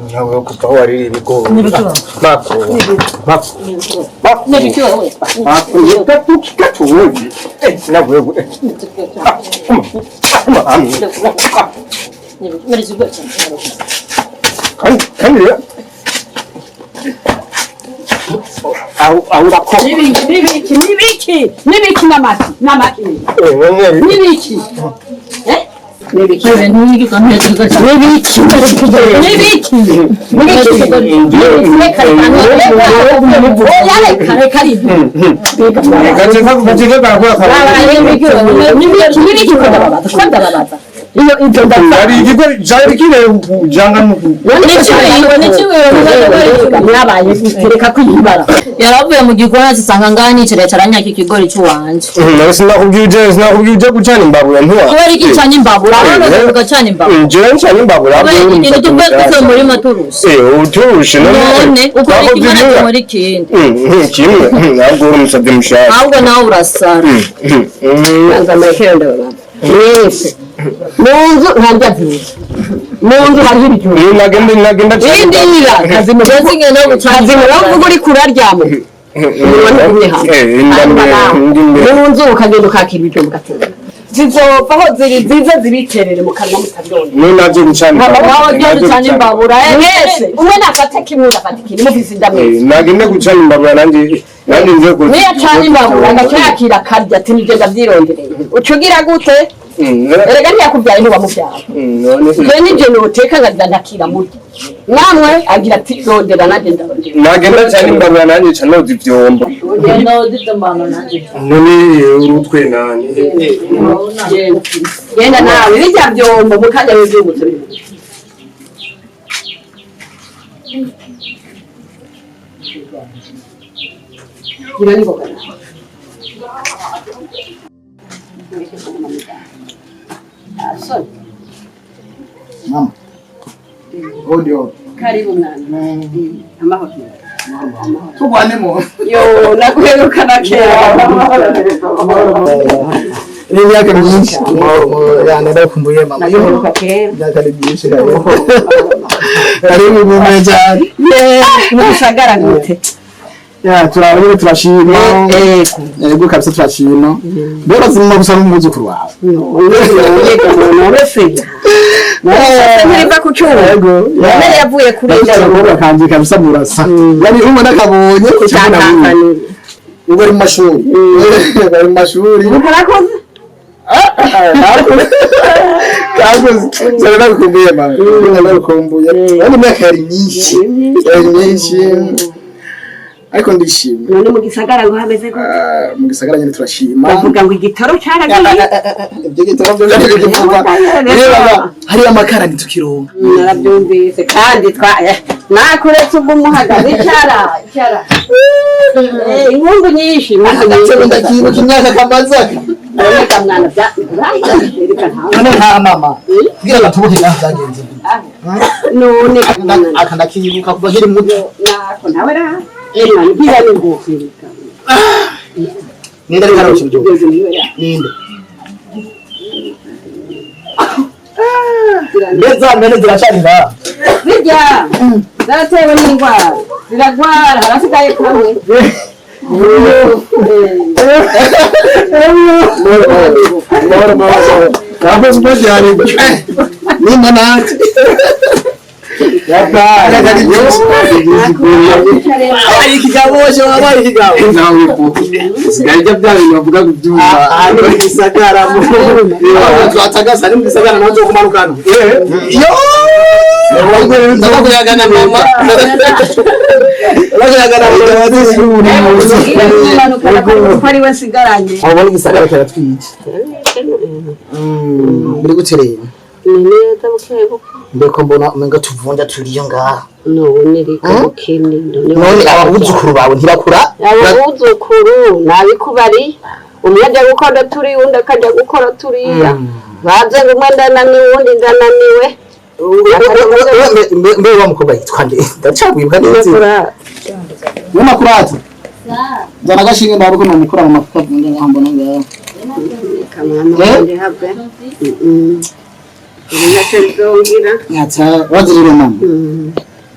ntabwo kuva aho wariri ibigori mako n'ibiki wowe Nibiki namaki nibiki Nibiki iyo ibyo ndari igikora cyari kire janga nabaye kireka kwibara yaravuye mu gikora asanga ngani cire caranyaka ikigori cyuwanje sinakubwije gucana imbabura ntuwa ari gicanye imbabura abana gacana imbabura je ncanye imbabura ni tubwe muri maturushe uturushe none uko ikimara muri kindi kimwe ntabwo umusabye mushaka ahubwo nawe urasara nanga makendo Yes. Munzu ntanjavuye. Munzu hari ibijuru. Nagenda cyane. Indira kazimo gazinge no gucazinga bavuga uri kuraryamo. Munzu ukagenda ukakira ibijuru gatera. Zizovaho ziza zibiterere mu kanwa mutabyone. Ni navyo gucana. Babaho byo cyane imbabura. Yes. Umwe nakata kimwe akatikira mufisi ndamwe. Nagenda gucana imbabura nanje nje ko. Niya cyane imbabura ngakira karya tinije ndavyirondereye. Ucugira gute? Erega ntiyakubyaye ntiwamubyara. None nije noteka ngandakira muri. Namwe agira ati rondera nanje ndabondera. Nagenda cyane imbabura nanje canoza ivyombo. No ditamana nanje. None urutwe nani. Yenda nawe bijya byombo mukanya w'ibyubutse. Gira ni bokana. Son. Mama. Audio. Karibu mwana. Amahoro. Tubane mo. Yo nakuherukana kera. Ni yake byinshi. Yana kumbuye mama. Yo kake. Yakari byinshi rero. Karibu mumeja. Musagara gute. Ya turabire turashima. Yego kabisa turashima. Bora zimwe gusa n'umuzukuru wawe. Nariba kucyura. Yego. Yari yavuye kuri icyo kandi kabisa burasa. Yari umwe nakabonye ko cyane. Ubwo ari mashuri. Bari mashuri. Ukarakoze? Kagoze. Cyane nakumbuye mama. Nakumbuye. Wani mwakari nyinshi. Nyinshi. Ariko ndishimye. None mu gisagara ngo hameze ko mu gisagara nyine turashima. Bavuga ngo igitoro cyaragiye. Ibyo gitoro byo bivuga. Hari amakara nitukironka. Narabyumvise kandi nakuretse ubwo umuhagaze cyara. Inkungu nyinshi muhagaze ndakibuka imyaka kamazaka. Areka mwana bya. None nta mama. Bwira batubuke byagenze. None akandakibuka kuba hiri muto. Nako ntabara. Ngira ni ngofirika. Nenda ni karosho byo. Ninde. Beza mene zirachanira. Bijya. Zaratewe n'indwara. Ziragwara harasigaye kamwe. Nabo mbajyari. Ni manati. Ari kigabo cyo wabaye kigabo nawe ko ngajya byawe bavuga kubyumva ari bisagara mu twatagasa ari bisagara nazo kumarukana yo ndakuyagana mama ndakuyagana mama ari wasigaranye abo bisagara cyatwije muri gutereye neza bukebo mbeko mbona umenga tuvunja turiyo ngaha none riko bukene none abuzukuru bawe ntirakura abuzukuru nabikubari umyaje gukora turi undi akajya gukora turiya baze ngumwe ndananiwe undi ndananiwe mbe wa mukobwa yitwa nde ndacabwibwa neza mama kurata zana gashinge ndaruko no mukora mu mafuka vunja ngambona ngaha kamana ndi habe Nyacherongira. Nyatsa waziriro mama.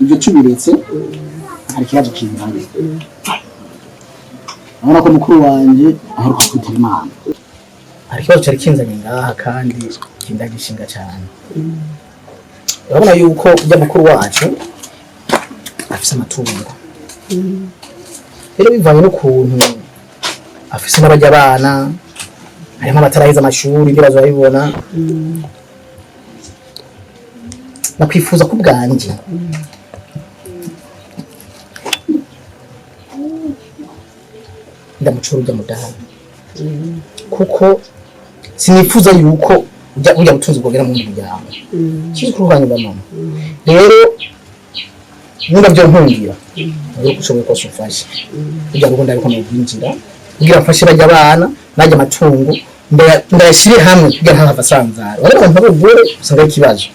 Ibyo tubiretse hari kibazo kintu. Abona ko mukuru wanje aho kwitira Imana. Hari kibazo cyari kinzanye ngaha kandi kindagishinga cyane. Urabona yuko ujya mukuru wacu afise amatungo. Rero bivanye n'ukuntu afise n'abajya abana harimo abatarahiza amashuri ibibazo babibona nakwifuza ku bwanjye ndamucura ujya mudaha kuko sinifuza yuko ujya butunzi bwogera mu muryango cyikuruhanye ba mama rero nunda byo nkungira rero kushoboye ko sufashe ujya gukunda ariko mu byinjira kugira afashe bajya abana najya amatungo ndayashire hamwe kugira nta hafasanzara wari abantu babure usanga ikibazo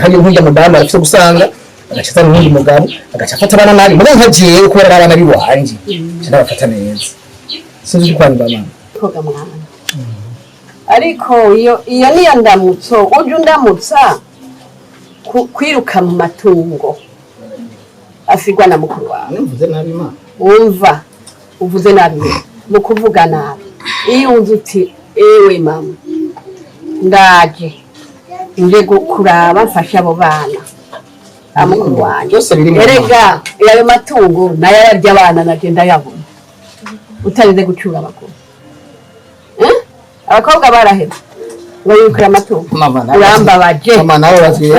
hari nk'ujya mudamba afite gusanga agacaza n'undi mugabo agacafata abana nabi muri nkagiye uko bari abana biwanje cyane bafata neza sinzi ko kwanga mama koga mwana ariko iyo niyo ndamutso uje undamutsa kwiruka mu matungo afigwa na mukuru wawe mvuze nabi mama umva uvuze nabi mu kuvuga nabi iyo uzi uti ewe mama ndaje nje kuraba mfasha abo bana amukuru wanjye erega ayo matungo nayo yarya abana nagenda yabona utarize gucura abakuru abakobwa baraheba ngo yukira amatungo urambabaje mama nawe baziye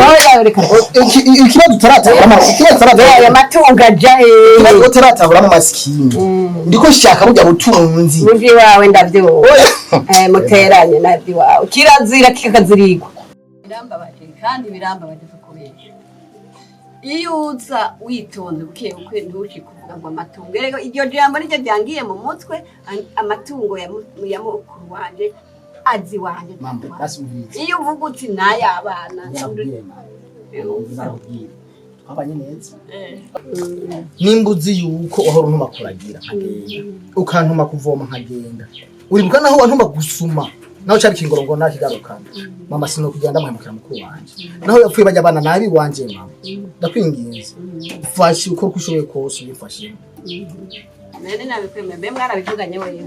ikibazo turatabura aya matungo aja ikibazo turatabura mu masikini ndiko shaka burya butunzi muji wawe ndavyo muteranye navyo wawe kirazira kikazirigwa birambabaje kandi birambabaje kubera iyo uza witonze buke ntushi kuvuga ngo amatungo rero iryo jambo niryo ryangiye mu mutwe amatungo ya mukuru wanje azi wanje iyo uvuga uti naye abana twabanye neza nimbuzi yuko uhora untuma kuragira ukantuma kuvoma nkagenda uribuka naho wantuma gusuma naho cyari kingorongo nakigarukana mama sino kugenda muhemukira mukuru wanje naho yapfuye bajya abana nabi wanje mama ndakwinginze fashi uko kushoboye kose ubifashe nene nabikwemeye mbe mwarabivuganye wewe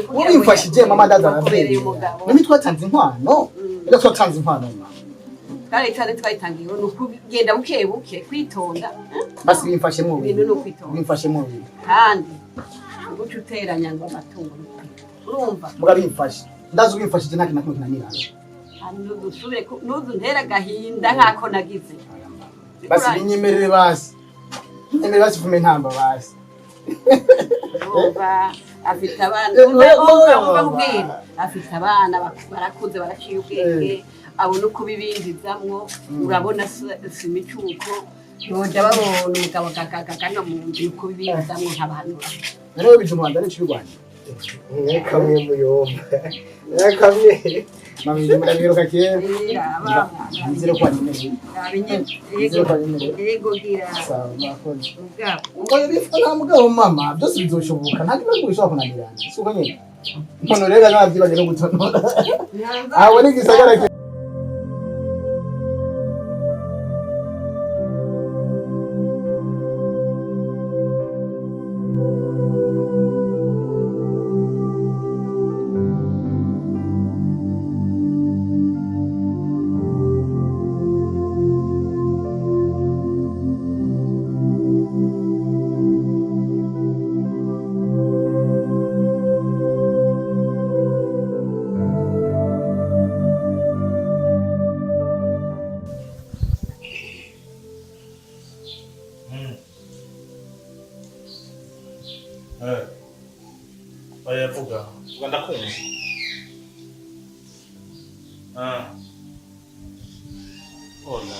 ubimfashije mama ndazarabere nani twatanze inkwano rero twatanze inkwano mama kare cyane twayitangiye no kugenda buke kwitonda basi bimfashe mu bintu no kwitonda bimfashe mu kandi gucu uteranya ngo amatungo urumva muga bimfashe ndazi ubimfashije nta kintu kinanira dusubire nuzu ntera gahinda nkako nagize basi binyemerere basi nyemerere basi fume ntamba basi urumva afite abana afite abana barakuze baraciye ubwenge abona uko bibindizamwo urabona simicuko yoja babona umugabo kakakakano mu nzu uko bibindizamwo nk'abantu rero bije Rwanda ni cy'Rwanda kamwe muyomba kamwe mama ndi murabiruka kera nzire kwa nyine yego gira sawa nakoze ubwo yabifana mugabo mama byose bizoshoboka nta kintu bishobora kunanirana suko nyine none rega nabyibaje no gutonora aho ni gisagara Vuga ndakumva ola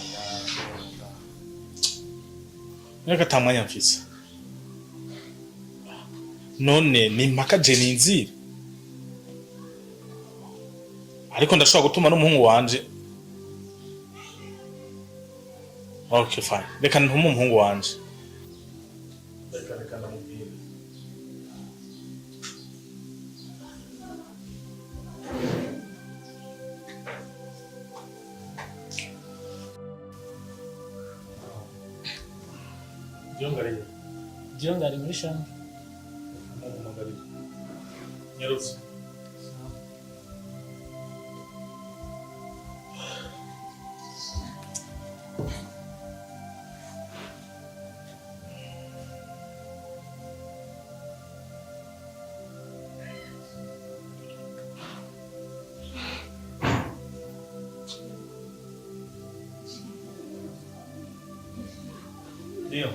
neka tamanya mfise none ni mpaka je ninzira ariko ndashobora gutuma n'umuhungu wanje okay fine reka ntume umuhungu wanje reka ndamubwira Jiongari muri shamba. Nyarutse. Ndio.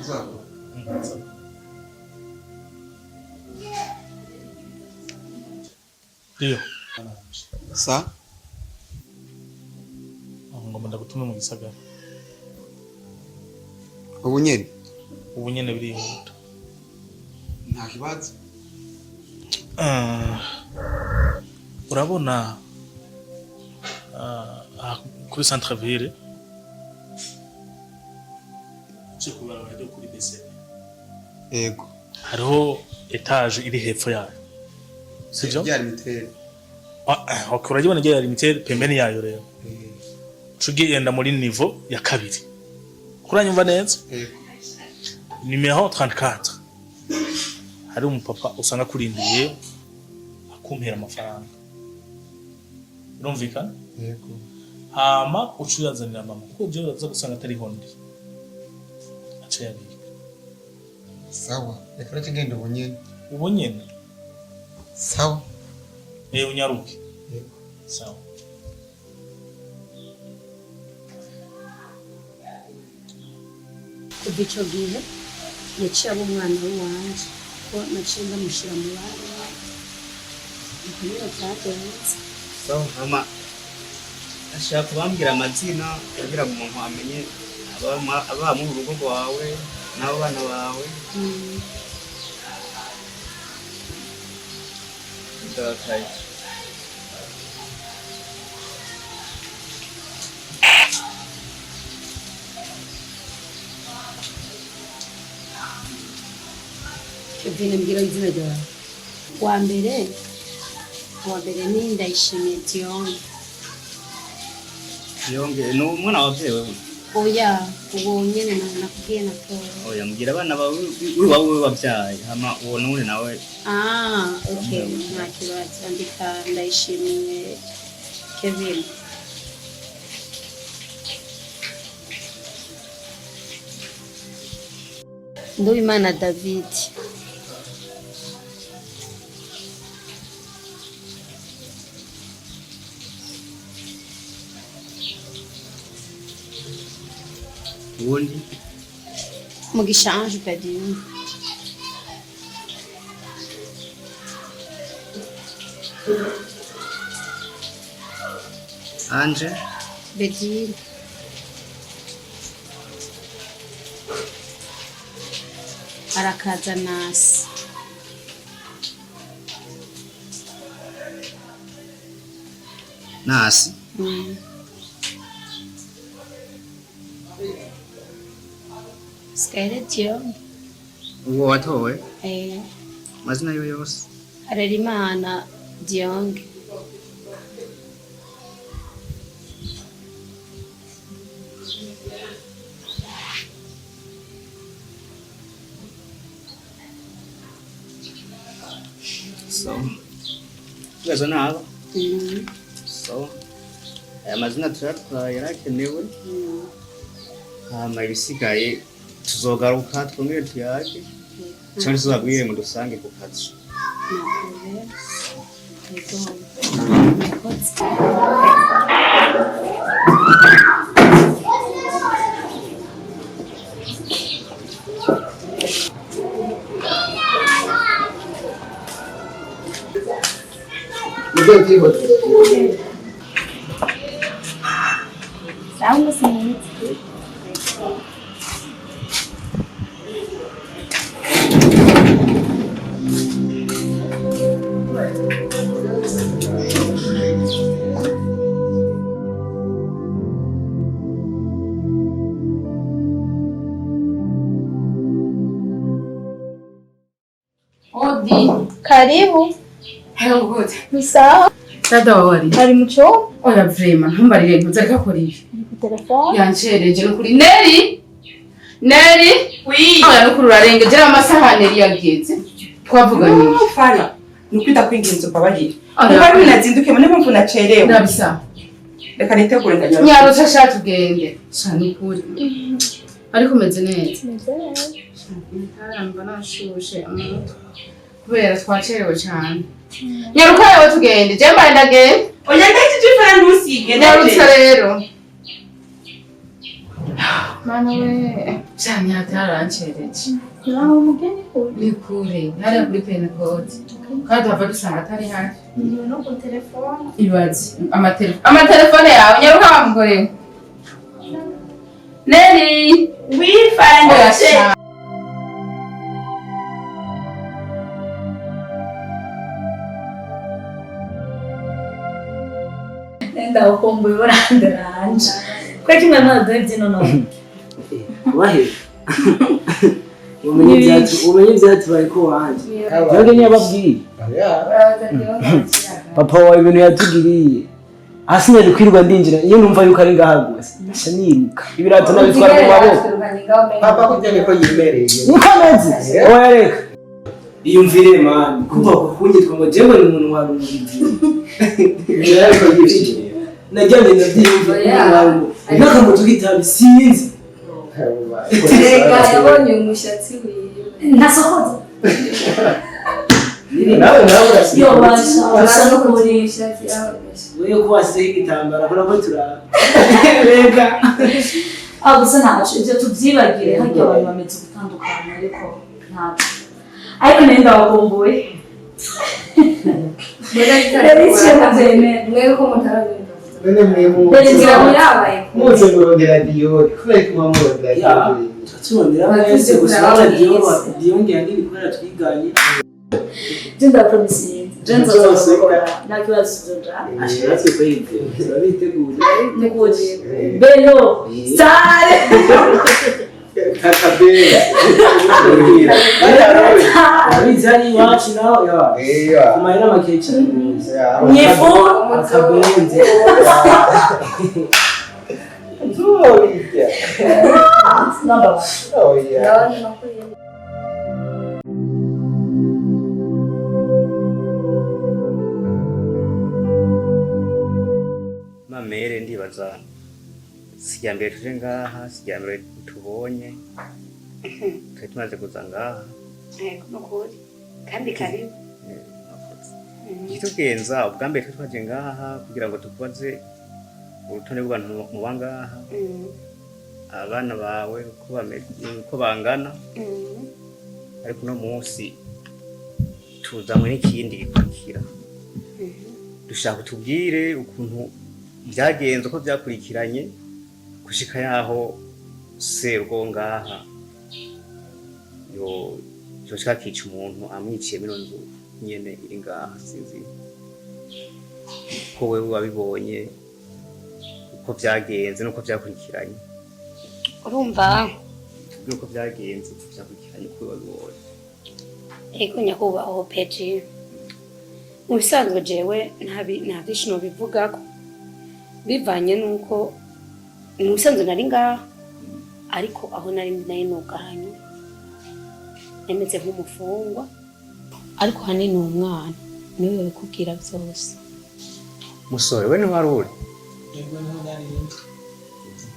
Sawa. Ndio. Sa? Ngomba ndagutuma mu gisagara. Ubu nyene? Ubu nyene birihuta. Nta kibazo. Urabona kuri centre ville cyukubara wajya kuri BC. Yego. Hariho etage iri hepfo yayo. Sivyo? Byari mitera. Urabona rya limiter pembeni yayo rero. Tugenda muri niveau ya kabiri. Kuranyumva neza? Yego. Numero 34. Hari umupapa usanga kurindiye akumpera amafaranga. Urumvikana? Yego. Hama ucuyazanira mama kuko byo baza gusanga atari hondi. Acha yabika. Sawa. Reka tugende ubu nyene. Ubu nyene. Sawa. Unyaruke. Yego. Sawa. kuva icyo gihe yaciye abo umwana w'iwanje ko naciye ndamushyira mu bana niyo byagenze. Sawa mama ashaka kubambwira amazina kugira ngo umuntu amenye aba mu rugo rwawe n'abo bana bawe. Ndakaye. Kevin mbwira izina ryawe. Wa mbere ni Ndayishimiye Dionge. Dionge ni umwana wabyeyi wewe? Oya uwo nyene nakubwiye na Paul. Oya mbwira abana bawe wiwawe wabyaye hama uwo none nawe. Okay nta kibazo andika Ndayishimiye Kevin. Nduwimana David. Ubundi Mugisha Ange Badine. Ange Badine. Arakaza Nasi. Nasi. Skyler Dionge. Uwo watowe? Mazina yo yose? Harerimana Dionge. So. Gazo nabo? So. Amazina turatwaye yarakenewe. Hama ibisigaye tuzogaruka twongere tuyage. Cyane tuzabwire mu dusange ku kazi. Odi. Karibu. Hello, good. Ni sawa? Dada wari. Hari mucho? Oya vrema, ntumbarire ntuze gakora ibi. Telefone? Yancereje no kuri Neri. Neri? Oui. Oya nukuri urarengeje amasaha Neri yageze. Twavuganiye. Fana. Nukwita kwinginzo babarira. Oya. Kuba binazinduke mune mpamvu nacerewe. Ndabisa. Reka nitegure ndanyara. Nyarutse sha tugende. Shani kuri. Ariko meze neza. Ntaramba nashushe amutwe. Kubera twacerewe cyane. Nyaruka yawe tugende. Je mbaye ndagende. Oya ndakije fana ntusige. Nyarutse rero. Mana we. Cyane hatarancereje. Naho umugeni kuri. Ni kure. Hariya kuri Pentecote. Kandi hava dusanga atari hafi. Ndiwe no ku telefone. Ibaze. Amatelefone yawe nyaruka wa mugore. Neri. Oui, fana. Nenda ukomboye uranduranje. Kwa kimwe n'adavye none. Wahe. Umenye ivyatsi bariko wanje. Yoge nyababwiye. Papa wawe ibintu yatugiriye. Asinye kwirwa ndinjira iyo numva yuko ari ngaha gusa. Nasha niruka. Ibirato nabitwara mu maboko. Papa kujya ko yimereye. Niko meze. Oya reka. Iyumvire man. Kuva kunyitwa ngo jewe ni umuntu wari umubiri. Yariko yishimye. Najyanye ndabyiyumva. Naka mutugitabi sinzi. Rega yabonye umushatsi wiwe. Ntasohoza. Nawe Yo basha no kurisha yawe. Wewe kuwasize igitambara kora tura. Rega. Gusa ntacu ibyo tubyibagire hajya abantu bameze gutandukana ariko ntabwo. Ariko nenda wakomboye. Mwego ko mutaragenda. None mwemu. Ngira ngo yabaye. Muze ngorondera Dior. Kubera ko mamurondera Dior. Tutsondera mwese gusanga Dior ngiye gikora twiganye. Jenda promise. Jenda zoseka. Nakibazo zoja. Ashiratse ko yibyo. Turabiteguye. Nikuje. Belo. Sare. Kakabera. Abizani wacu naho ya. Eya. Kumaira makecha. Nyefu. Akabenze. Nzoya. Namba. Oh yeah. Mamere ndibaza sijya mbere tuje ngaha sijya mbere tubonye twe tumaze kuza ngaha nukuri kandi karibu gitugenza ubwa mbere twaje ngaha kugira ngo tukubaze urutonde rw'abantu muba ngaha abana bawe uko bangana ariko no munsi tuzamwe n'ikindi gikurikira dushaka tubwire ukuntu byagenze uko byakurikiranye gushika yaho serwo ngaha yo cyakica umuntu amwiciye mino nzu nyene iri ngaha sinzi ko wewe wabibonye uko byagenze nuko byakurikiranye urumva uko byagenze uko byakurikiranye uko wabibonye ego nyakubaho peji mu bisanzwe jewe nta byishimo bivugako bivanye nuko mu bisanzwe nari ngaha ariko aho nari nugahanye nemeze nk'umufungwa ariko hanini umwana niwe wabikubwira byose musore we ntiwari uri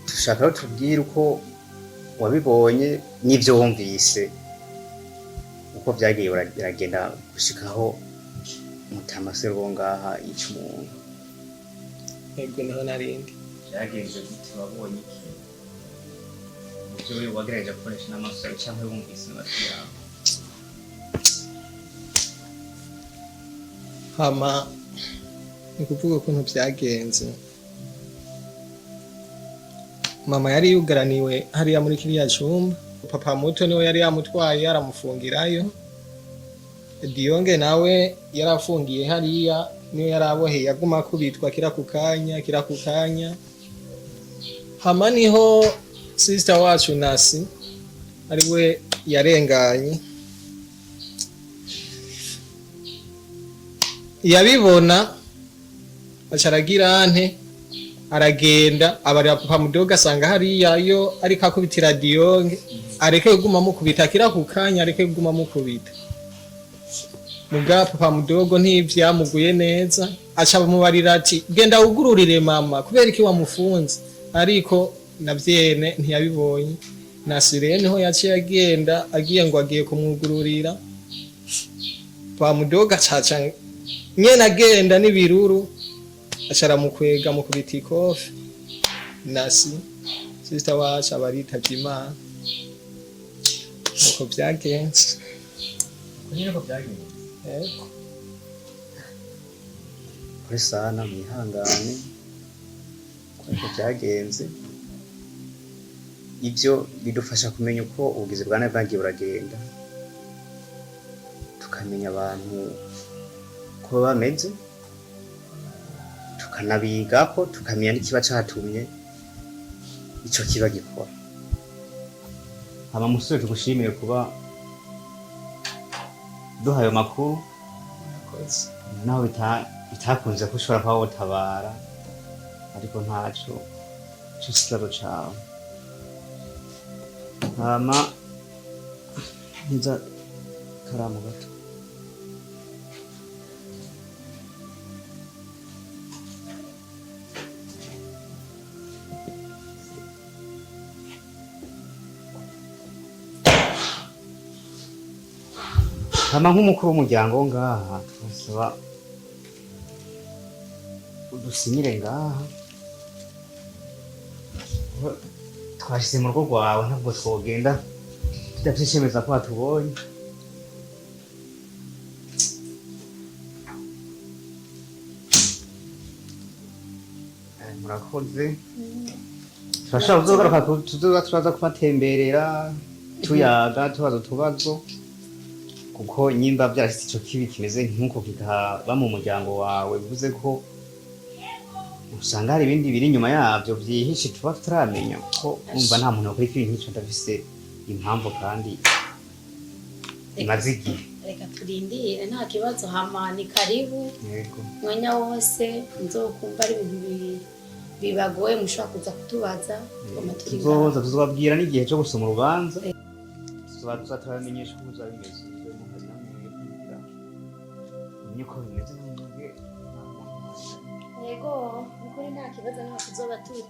dushaka ko tubwire uko wabibonye n'ibyo wumvise uko byagiye biragenda gushikaho mutamasero ngaha yica umuntu Ego niho narindi. byagenze gute wabonye iki muvyo wagerageje gukoresha n'amaso cyangwa wumvise n'amatwi yawe Hama ni kuvuga ukuntu byagenze. Mama yari yugaraniwe hariya muri kiriya cyumba. Papa muto niwe yari yamutwaye yaramufungirayo. Diyonge nawe yarafungiye hariya niyo yaraboheye aguma kubitwa kira kukanya. Hama niho sister wacu Nasi ariwe yarenganye. Yabibona acaragira ante aragenda abarira papa mudogo asanga hariya yo ariko akubita radiyo areke kuguma mukubita akira ku kanya areke kuguma mukubita muga papa mudogo ntivyamuguye neza aca bamubarira ati genda ugururire mama kubera iki wamufunze ariko navyene ntiyabibonye nasire niho yaciye agenda agiye ngo agiye kumwugururira papa mudogo acaca nyene agenda n'ibiruru ashara mukwega mukubita ikofi nasi sister wacu abaritavye Imana uko vyagenze Eko. kuri sana mwihangane uko byagenze ibyo bidufasha kumenya uko ubugizi bwa nabi bwagiye buragenda tukamenya abantu ko bameze tukanabigako tukamenya n'ikiba catumye ico kiba gikora hama musore tugushimire kuba duhaye makuru naho bitakunze ko ushobora kuba wotabara ariko ntaco cyo kitaro cawe hama nza karamu gato hama nk'umukuru w'umuryango ngaha twasaba udusinyire ngaha twashyize mu rugo rwawe ntabwo twogenda tudavyishemeza ko watubonye murakoze turashobora kuzogaruka tuzoza kubatemberera tuyaga tubaza utubazo kuko nyimba vyarashitse ico kibi kimeze nk'uko kikaba mu muryango wawe bivuze ko usanga hari ibindi biri inyuma yavyo vyihishe tuba tutaramenya ko umva nta muntu akora ikintu nk'ico ndafise impamvu kandi imaze igihe reka turindire nta kibazo hama ni karibu yego mwanya wose nzokumva ari ibintu bibagoye mushobora kuza kutubaza tuzoza tuzobabwira n'igihe cyo gusoma urubanza tuzoza turabamenyesha uko bizaba bimeze uko bimeze n'umwe yego ukuri nta kibazo nta tuzoba turi